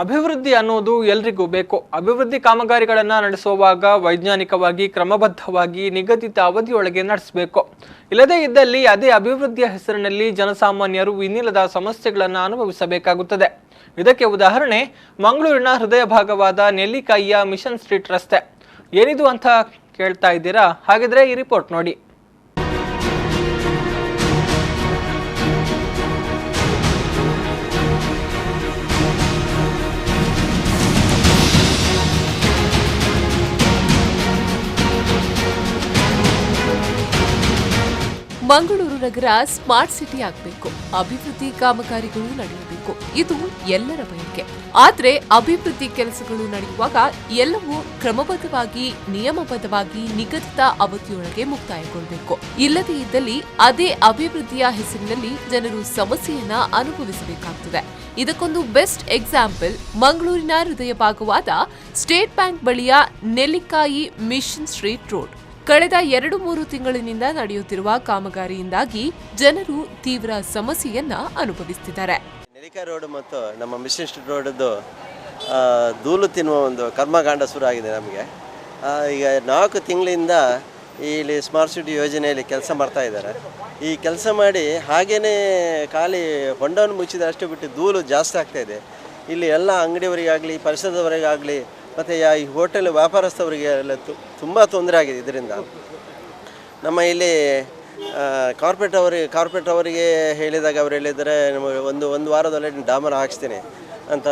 ಅಭಿವೃದ್ಧಿ ಅನ್ನೋದು ಎಲ್ರಿಗೂ ಬೇಕು. ಅಭಿವೃದ್ಧಿ ಕಾಮಗಾರಿಗಳನ್ನು ನಡೆಸುವಾಗ ವೈಜ್ಞಾನಿಕವಾಗಿ ಕ್ರಮಬದ್ಧವಾಗಿ ನಿಗದಿತ ಅವಧಿಯೊಳಗೆ ನಡೆಸಬೇಕು. ಇಲ್ಲದೇ ಇದ್ದಲ್ಲಿ ಅದೇ ಅಭಿವೃದ್ಧಿಯ ಹೆಸರಿನಲ್ಲಿ ಜನಸಾಮಾನ್ಯರು ಇನ್ನಿಲ್ಲದ ಸಮಸ್ಯೆಗಳನ್ನು ಅನುಭವಿಸಬೇಕಾಗುತ್ತದೆ. ಇದಕ್ಕೆ ಉದಾಹರಣೆ ಮಂಗಳೂರಿನ ಹೃದಯ ಭಾಗವಾದ ನೆಲ್ಲಿಕಾಯಿಯ ಮಿಷನ್ ಸ್ಟ್ರೀಟ್ ರಸ್ತೆ. ಏನಿದು ಅಂತ ಕೇಳ್ತಾ ಇದ್ದೀರಾ? ಹಾಗಿದ್ರೆ ಈ ರಿಪೋರ್ಟ್ ನೋಡಿ. ಮಂಗಳೂರು ನಗರ ಸ್ಮಾರ್ಟ್ ಸಿಟಿ ಆಗಬೇಕು, ಅಭಿವೃದ್ಧಿ ಕಾಮಗಾರಿಗಳು ನಡೆಯಬೇಕು. ಇದು ಎಲ್ಲರ ಬಯಕೆ. ಆದ್ರೆ ಅಭಿವೃದ್ಧಿ ಕೆಲಸಗಳು ನಡೆಯುವಾಗ ಎಲ್ಲವೂ ಕ್ರಮಬದ್ಧವಾಗಿ ನಿಯಮಬದ್ಧವಾಗಿ ನಿಗದಿತ ಅವಧಿಯೊಳಗೆ ಮುಕ್ತಾಯಗೊಳ್ಳಬೇಕು. ಇಲ್ಲದೇ ಇದ್ದಲ್ಲಿ ಅದೇ ಅಭಿವೃದ್ಧಿಯ ಹೆಸರಿನಲ್ಲಿ ಜನರು ಸಮಸ್ಯೆಯನ್ನ ಅನುಭವಿಸಬೇಕಾಗುತ್ತದೆ. ಇದಕ್ಕೊಂದು ಬೆಸ್ಟ್ ಎಕ್ಸಾಂಪಲ್ ಮಂಗಳೂರಿನ ಹೃದಯ ಭಾಗವಾದ ಸ್ಟೇಟ್ ಬ್ಯಾಂಕ್ ಬಳಿಯ ನೆಲ್ಲಿಕಾಯಿ ಮಿಷನ್ ಸ್ಟ್ರೀಟ್ ರೋಡ್. ಕಳೆದ 2-3 ತಿಂಗಳಿನಿಂದ ನಡೆಯುತ್ತಿರುವ ಕಾಮಗಾರಿಯಿಂದಾಗಿ ಜನರು ತೀವ್ರ ಸಮಸ್ಯೆಯನ್ನ ಅನುಭವಿಸುತ್ತಿದ್ದಾರೆ. ನೆಲ್ಲಿಕಾಯಿ ರೋಡ್ ಮತ್ತು ನಮ್ಮ ಮಿಷನ್ ಸ್ಟ್ರೀಟ್ ರೋಡದ್ದು ಧೂಳು ತಿನ್ನುವ ಒಂದು ಕರ್ಮಕಾಂಡ ಶುರು ಆಗಿದೆ ನಮಗೆ. ಈಗ 4 ತಿಂಗಳಿಂದ ಇಲ್ಲಿ ಸ್ಮಾರ್ಟ್ ಸಿಟಿ ಯೋಜನೆಯಲ್ಲಿ ಕೆಲಸ ಮಾಡ್ತಾ ಇದ್ದಾರೆ. ಈ ಕೆಲಸ ಮಾಡಿ ಹಾಗೇ ಖಾಲಿ ಹೊಂಡವನ್ನು ಮುಚ್ಚಿದಷ್ಟು ಬಿಟ್ಟು ಧೂಳು ಜಾಸ್ತಿ ಆಗ್ತಾ ಇದೆ. ಇಲ್ಲಿ ಎಲ್ಲ ಅಂಗಡಿಯವರಿಗಾಗಲಿ ಪರಿಸರದವರಿಗಾಗಲಿ ಮತ್ತು ಈ ಹೋಟೆಲ್ ವ್ಯಾಪಾರಸ್ಥವರಿಗೆ ಎಲ್ಲ ತುಂಬ ತೊಂದರೆ ಆಗಿದೆ. ಇದರಿಂದ ನಮ್ಮ ಇಲ್ಲಿ ಕಾರ್ಪೊರೇಟ್ ಅವರಿಗೆ ಹೇಳಿದಾಗ ಅವರು ಹೇಳಿದ್ದಾರೆ, ನಮಗೆ ಒಂದು ವಾರದಲ್ಲೇ ಡಾಮರ್ ಹಾಕ್ಸ್ತೀನಿ ಅಂತ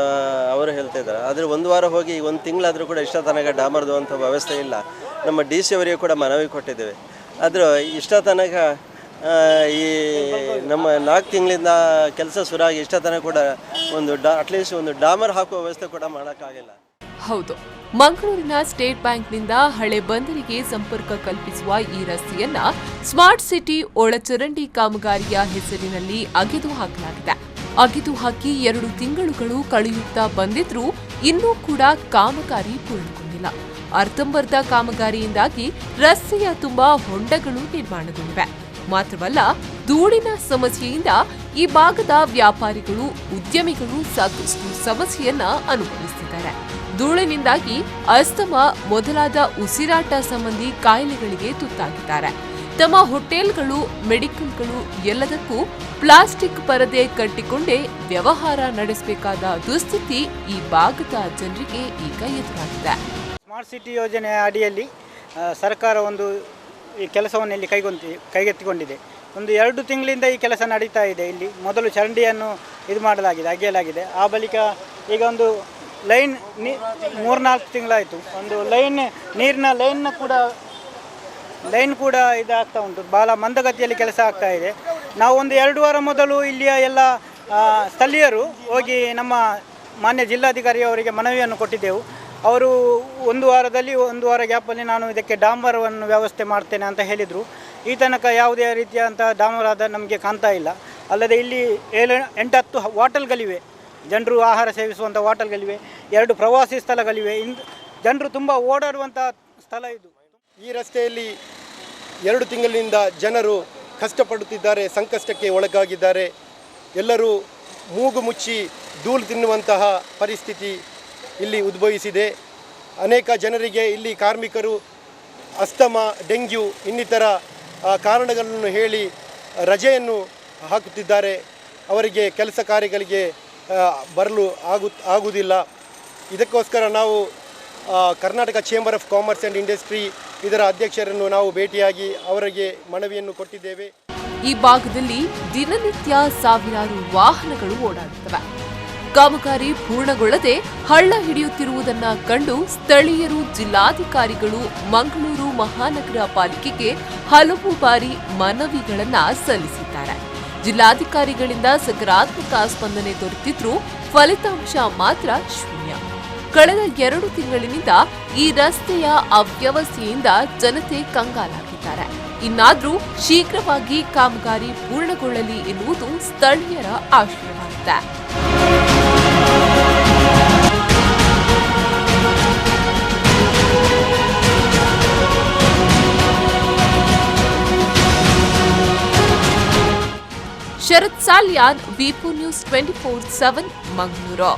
ಅವರು ಹೇಳ್ತಾ ಇದ್ದಾರೆ. ಆದರೆ 1 ವಾರ ಹೋಗಿ 1 ತಿಂಗಳಾದರೂ ಕೂಡ ಇಷ್ಟ ತನಕ ಡಾಮರ್ದು ಅಂಥ ವ್ಯವಸ್ಥೆ ಇಲ್ಲ. ನಮ್ಮ ಡಿ ಸಿ ಅವರಿಗೆ ಕೂಡ ಮನವಿ ಕೊಟ್ಟಿದ್ದೇವೆ. ಆದರೂ ಇಷ್ಟ ತನಕ ಈ ನಮ್ಮ 4 ತಿಂಗಳಿಂದ ಕೆಲಸ ಶುರುವಾಗಿ ಇಷ್ಟ ತನಕ ಕೂಡ ಅಟ್ಲೀಸ್ಟ್ ಒಂದು ಡಾಮರ್ ಹಾಕುವ ವ್ಯವಸ್ಥೆ ಕೂಡ ಮಾಡೋಕ್ಕಾಗಿಲ್ಲ. ಹೌದು, ಮಂಗಳೂರಿನ ಸ್ಟೇಟ್ ಬ್ಯಾಂಕ್ನಿಂದ ಹಳೆ ಬಂದರಿಗೆ ಸಂಪರ್ಕ ಕಲ್ಪಿಸುವ ಈ ರಸ್ತೆಯನ್ನ ಸ್ಮಾರ್ಟ್ ಸಿಟಿ ಒಳಚರಂಡಿ ಕಾಮಗಾರಿಯ ಹೆಸರಿನಲ್ಲಿ ಅಗೆದು ಹಾಕಲಾಗಿದೆ. ಅಗೆದು ಹಾಕಿ 2 ತಿಂಗಳುಗಳು ಕಳೆಯುತ್ತಾ ಬಂದಿದ್ರೂ ಇನ್ನೂ ಕೂಡ ಕಾಮಗಾರಿ ಪೂರ್ಣಗೊಂಡಿಲ್ಲ. ಅರ್ಧಂಬರ್ಧ ಕಾಮಗಾರಿಯಿಂದಾಗಿ ರಸ್ತೆಯ ತುಂಬಾ ಹೊಂಡಗಳು ನಿರ್ಮಾಣಗೊಂಡಿವೆ. ಮಾತ್ರವಲ್ಲ, ಧೂಳಿನ ಸಮಸ್ಯೆಯಿಂದ ಈ ಭಾಗದ ವ್ಯಾಪಾರಿಗಳು ಉದ್ಯಮಿಗಳು ಸಾಕಷ್ಟು ಸಮಸ್ಯೆಯನ್ನ ಅನುಭವಿಸುತ್ತಿದ್ದಾರೆ. ಧೂಳಿನಿಂದಾಗಿ ಅಸ್ತಮಾ ಮೊದಲಾದ ಉಸಿರಾಟ ಸಂಬಂಧಿ ಕಾಯಿಲೆಗಳಿಗೆ ತುತ್ತಾಗಿದ್ದಾರೆ. ತಮ್ಮ ಹೋಟೆಲ್ಗಳು, ಮೆಡಿಕಲ್ಗಳು ಎಲ್ಲದಕ್ಕೂ ಪ್ಲಾಸ್ಟಿಕ್ ಪರದೆ ಕಟ್ಟಿಕೊಂಡೇ ವ್ಯವಹಾರ ನಡೆಸಬೇಕಾದ ದುಸ್ಥಿತಿ ಈ ಭಾಗದ ಜನರಿಗೆ ಈಗ ಎದುರಾಗಿದೆ. ಸ್ಮಾರ್ಟ್ ಸಿಟಿ ಯೋಜನೆಯ ಅಡಿಯಲ್ಲಿ ಸರ್ಕಾರ ಒಂದು ಈ ಕೆಲಸವನ್ನು ಇಲ್ಲಿ ಕೈಗೆತ್ತಿಕೊಂಡಿದೆ. ಒಂದು 2 ತಿಂಗಳಿಂದ ಈ ಕೆಲಸ ನಡೀತಾ ಇದೆ. ಇಲ್ಲಿ ಮೊದಲು ಚರಂಡಿಯನ್ನು ಅಗೆಯಲಾಗಿದೆ. ಆ ಬಳಿಕ ಈಗ ಒಂದು ಲೈನ್ 3-4 ತಿಂಗಳಾಯಿತು. ಒಂದು ನೀರಿನ ಲೈನ್ ಕೂಡ ಇದಾಗ್ತಾ ಉಂಟು. ಭಾಳ ಮಂದಗತಿಯಲ್ಲಿ ಕೆಲಸ ಆಗ್ತಾ ಇದೆ. ನಾವು ಒಂದು 2 ವಾರ ಮೊದಲು ಇಲ್ಲಿಯ ಎಲ್ಲ ಸ್ಥಳೀಯರು ಹೋಗಿ ನಮ್ಮ ಮಾನ್ಯ ಜಿಲ್ಲಾಧಿಕಾರಿ ಅವರಿಗೆ ಮನವಿಯನ್ನು ಕೊಟ್ಟಿದ್ದೆವು. ಅವರು 1 ವಾರ ಗ್ಯಾಪಲ್ಲಿ ನಾನು ಇದಕ್ಕೆ ಡಾಂಬರವನ್ನು ವ್ಯವಸ್ಥೆ ಮಾಡ್ತೇನೆ ಅಂತ ಹೇಳಿದರು. ಈ ತನಕ ಯಾವುದೇ ರೀತಿಯಾದಂಥ ಡಾಂಬರಾದ ನಮಗೆ ಕಾಣ್ತಾ ಇಲ್ಲ. ಅಲ್ಲದೆ ಇಲ್ಲಿ 7-8 ಹೋಟೆಲ್ಗಳಿವೆ, ಜನರು ಆಹಾರ ಸೇವಿಸುವಂಥ ಹೋಟೆಲ್ಗಳಿವೆ, 2 ಪ್ರವಾಸಿ ಸ್ಥಳಗಳಿವೆ. ಜನರು ತುಂಬ ಓಡಾಡುವಂಥ ಸ್ಥಳ ಇದು. ಈ ರಸ್ತೆಯಲ್ಲಿ 2 ತಿಂಗಳಿನಿಂದ ಜನರು ಕಷ್ಟಪಡುತ್ತಿದ್ದಾರೆ, ಸಂಕಷ್ಟಕ್ಕೆ ಒಳಗಾಗಿದ್ದಾರೆ. ಎಲ್ಲರೂ ಮೂಗು ಮುಚ್ಚಿ ಧೂಳು ತಿನ್ನುವಂತಹ ಪರಿಸ್ಥಿತಿ ಇಲ್ಲಿ ಉದ್ಭವಿಸಿದೆ. ಅನೇಕ ಜನರಿಗೆ ಇಲ್ಲಿ ಕಾರ್ಮಿಕರು ಅಸ್ತಮಾ, ಡೆಂಗ್ಯೂ ಇನ್ನಿತರ ಕಾರಣಗಳನ್ನು ಹೇಳಿ ರಜೆಯನ್ನು ಹಾಕುತ್ತಿದ್ದಾರೆ. ಅವರಿಗೆ ಕೆಲಸ ಕಾರ್ಯಗಳಿಗೆ ಬರಲು ಆಗುವುದಿಲ್ಲ. ಇದಕ್ಕೋಸ್ಕರ ನಾವು Karnataka chamber of commerce and industry ಇದರ ಅಧ್ಯಕ್ಷರನ್ನು ನಾವು ಭೇಟಿಯಾಗಿ ಅವರಿಗೆ ಮನವಿಯನ್ನು ಕೊಟ್ಟಿದ್ದೇವೆ. ಈ ಭಾಗದಲ್ಲಿ ದಿನನಿತ್ಯ ಸಾವಿರಾರು ವಾಹನಗಳು ಓಡಾಡುತ್ತವೆ. ಕಾಮಗಾರಿ ಪೂರ್ಣಗೊಳ್ಳದೆ ಹಳ್ಳ ಹಿಡಿಯುತ್ತಿರುವುದನ್ನ ಕಂಡು ಸ್ಥಳೀಯರು, ಜಿಲ್ಲಾಧಿಕಾರಿಗಳು, ಮಂಗಳೂರು ಮಹಾನಗರ ಪಾಲಿಕೆಗೆ ಹಲವು ಬಾರಿ ಮನವಿಗಳನ್ನ ಸಲ್ಲಿಸಿದ್ದಾರೆ. ಜಿಲ್ಲಾಧಿಕಾರಿಗಳಿಂದ ಸಕಾರಾತ್ಮಕ ಸ್ಪಂದನೆ ದೊರೆತಿದ್ರೂ ಫಲಿತಾಂಶ ಮಾತ್ರ ಶೂನ್ಯ. ಕಳೆದ 2 ತಿಂಗಳಿನಿಂದ ಈ ರಸ್ತೆಯ ಅವ್ಯವಸ್ಥೆಯಿಂದ ಜನತೆ ಕಂಗಾಲಾಗಿದ್ದಾರೆ. ಇನ್ನಾದ್ರೂ ಶೀಘ್ರವಾಗಿ ಕಾಮಗಾರಿ ಪೂರ್ಣಗೊಳ್ಳಲಿ ಎನ್ನುವುದು ಸ್ಥಳೀಯರ ಆಶಯವಾಗಿದೆ. ಶರತ್ ಸಾಲ್ಯಾನ್, ವಿಪು ನ್ಯೂಸ್ 24/7 ಮಂಗಳೂರು.